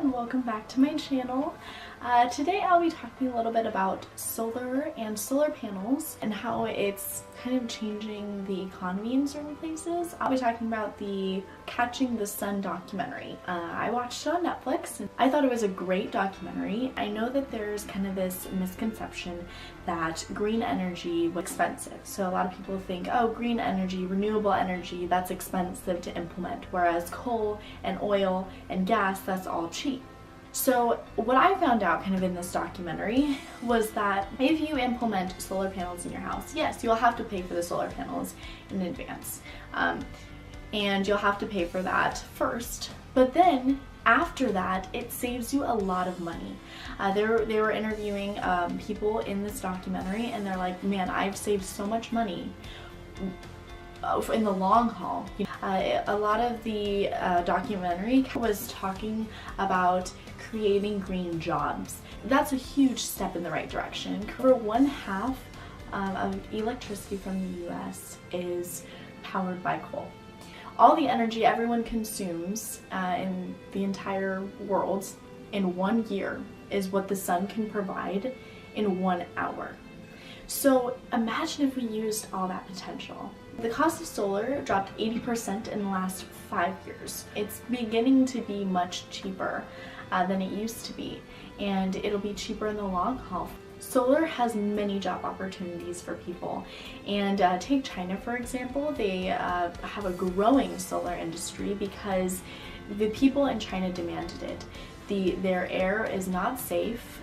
and welcome back to my channel. Today I'll be talking a little bit about solar and solar panels and how it's kind of changing the economy in certain places. I'll be talking about the Catching the Sun documentary. I watched it on Netflix and I thought it was a great documentary. I know that there's kind of this misconception that green energy was expensive. So a lot of people think, oh, green energy, renewable energy, that's expensive to implement, whereas coal and oil and gas, that's all cheap. So what I found out kind of in this documentary was that if you implement solar panels in your house, yes, you'll have to pay for the solar panels in advance. And you'll have to pay for that first. But then after that, it saves you a lot of money. They were interviewing people in this documentary and they're like, man, I've saved so much money in the long haul. A lot of the documentary was talking about creating green jobs. That's a huge step in the right direction. Over 1/2 of electricity from the US is powered by coal. All the energy everyone consumes in the entire world in 1 year is what the sun can provide in 1 hour. So imagine if we used all that potential. The cost of solar dropped 80% in the last 5 years. It's beginning to be much cheaper than it used to be, and it'll be cheaper in the long haul. Solar has many job opportunities for people, and take China for example. They have a growing solar industry because the people in China demanded it. Their air is not safe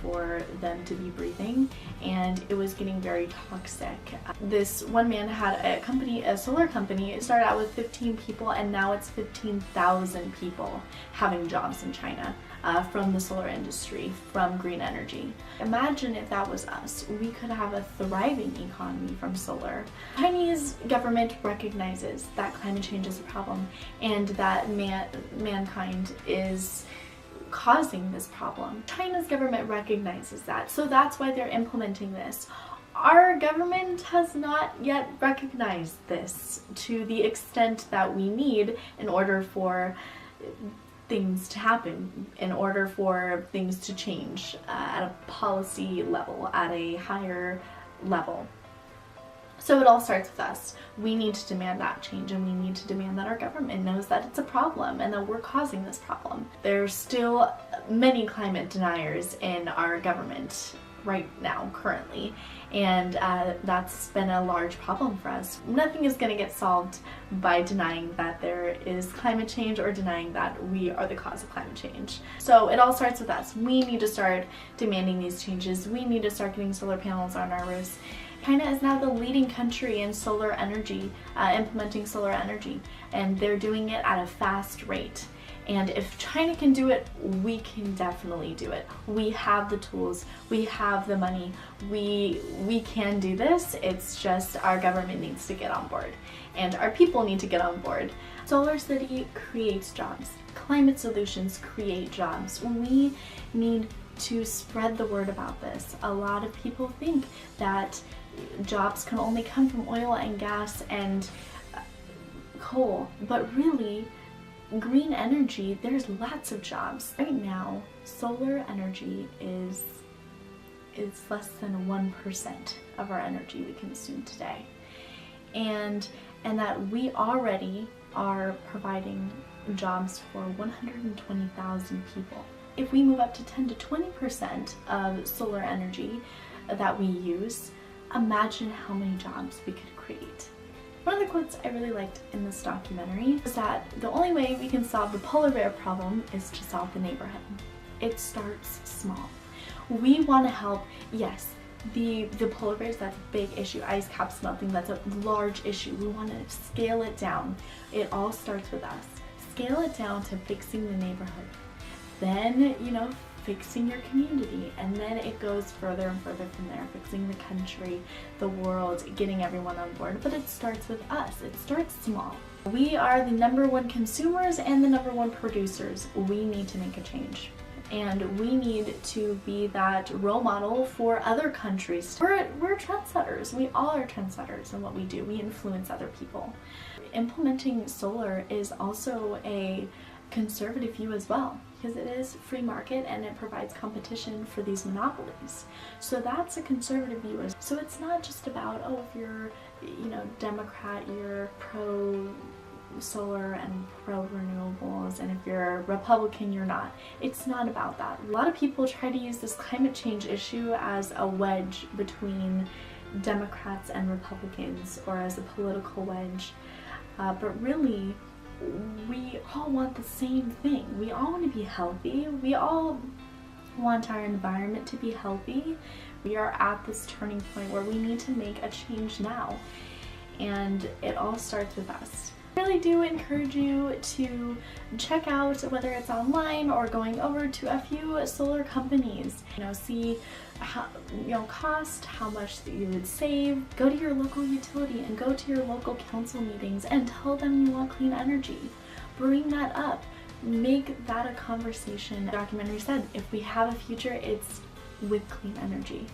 for them to be breathing, and it was getting very toxic. This one man had a solar company. It started out with 15 people and now it's 15,000 people having jobs in China from the solar industry, from green energy. Imagine if that was us. We could have a thriving economy from solar. Chinese government recognizes that climate change is a problem and that mankind is causing this problem. China's government recognizes that, so that's why they're implementing this. Our government has not yet recognized this to the extent that we need in order for things to happen, in order for things to change at a policy level, at a higher level. So it all starts with us. We need to demand that change, and we need to demand that our government knows that it's a problem and that we're causing this problem. There's still many climate deniers in our government right now, currently, and that's been a large problem for us. Nothing is going to get solved by denying that there is climate change or denying that we are the cause of climate change. So it all starts with us. We need to start demanding these changes. We need to start getting solar panels on our roofs. China is now the leading country in solar energy, implementing solar energy, and they're doing it at a fast rate. And if China can do it, we can definitely do it. We have the tools, we have the money, we can do this. It's just our government needs to get on board, and our people need to get on board. Solar City creates jobs. Climate solutions create jobs. We need to spread the word about this. A lot of people think that jobs can only come from oil and gas and coal, but really green energy, there's lots of jobs. Right now, solar energy is less than 1% of our energy we consume today. And that we already are providing jobs for 120,000 people. If we move up to 10 to 20% of solar energy that we use, imagine how many jobs we could create. One of the quotes I really liked in this documentary is that the only way we can solve the polar bear problem is to solve the neighborhood. It starts small. We want to help, yes, the polar bears, that's a big issue. Ice caps melting, that's a large issue. We want to scale it down. It all starts with us. Scale it down to fixing the neighborhood. Then, fixing your community, and then it goes further and further from there, fixing the country, the world, getting everyone on board. But it starts with us. It starts small. We are the #1 consumers and the #1 producers. We need to make a change, and we need to be that role model for other countries. We're trendsetters. We all are trendsetters in what we do. We influence other people. Implementing solar is also a conservative view as well, because it is free market and it provides competition for these monopolies. So that's a conservative view. So it's not just about, oh, if you're, you know, Democrat, you're pro solar and pro renewables, and if you're Republican, you're not. It's not about that. A lot of people try to use this climate change issue as a wedge between Democrats and Republicans, or as a political wedge, but really we all want the same thing. We all want to be healthy. We all want our environment to be healthy. We are at this turning point where we need to make a change now, and it all starts with us. I really do encourage you to check out, whether it's online or going over to a few solar companies, you know, see how, you know, cost, how much that you would save. Go to your local utility and go to your local council meetings and tell them you want clean energy. Bring that up. Make that a conversation. The documentary said, if we have a future, it's with clean energy.